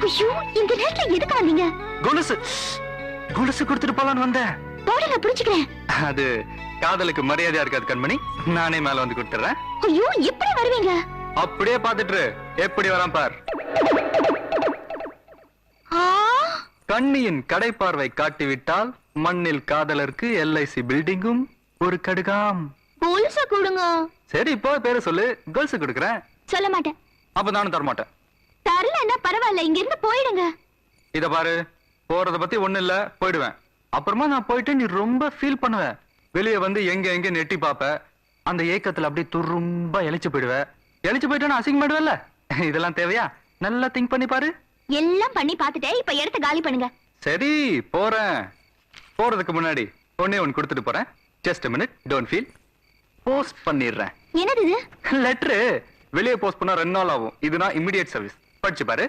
ஐயோ, இந்த நேரத்துல எதுக்கு வந்தீங்க? கொலுசு கொலுசு கொடுத்துட்டு போலான்னு வந்தேன். போடுங்க, புடிச்சுக்கிறேன். அது காதலுக்கு மரியாதையா இருக்காது கண்மணி. நானே மேல வந்து கொடுத்துறேன். ஐயோ, எப்படி வருவீங்க? அப்படியே பாத்துட்டு எப்படி வரான் பார். கண்ணியின் கடைப்பார்வை காட்டிவிட்டால் மண்ணில் காதலருக்கு LIC பில்டிங்கும் ஒரு கடுகாம். கொலுசு கொடுங்க. சரி, இப்போ பேரு சொல்லு. கொலுசு கொடுக்குறேன். சொல்ல மாட்டேன். அப்ப நானும் தரமாட்டேன். தரலன்னா பரவாயில்ல, இங்க இருந்து போயிடுங்க. இத பாரு, போறத பத்தி ஒண்ணு இல்ல, போயிடுவேன். அப்புறமா நான் போயிட்டு நீ ரொம்ப ஃபீல் பண்ணுவ. வெளியே வந்து எங்க எங்க நெட்டி பாப்ப. அந்த ஏக்கத்துல அப்படியே துரும்ப எழிச்சு போயிடுவ. எழிச்சு போயிட்டு நான் அசிங்கமாடுவேல்ல. இதெல்லாம் தேவையா? நல்லா திங்க் பண்ணி பாரு. எல்லாம் பண்ணி பாத்துட்டே, இப்ப இடத்த காலி பண்ணுங்க. சரி, போறேன். போறதுக்கு முன்னாடி ஒண்ணே ஒன்னு கொடுத்துட்டு போறேன். Just a minute, don't feel. Post பண்ணிடுறேன். என்னது இது? லெட்டரு. வெளியே போஸ்ட் பண்ணா 2 நாள் ஆகும். இதுனா இமிடியேட் சர்வீஸ். படிச்சு பாரு.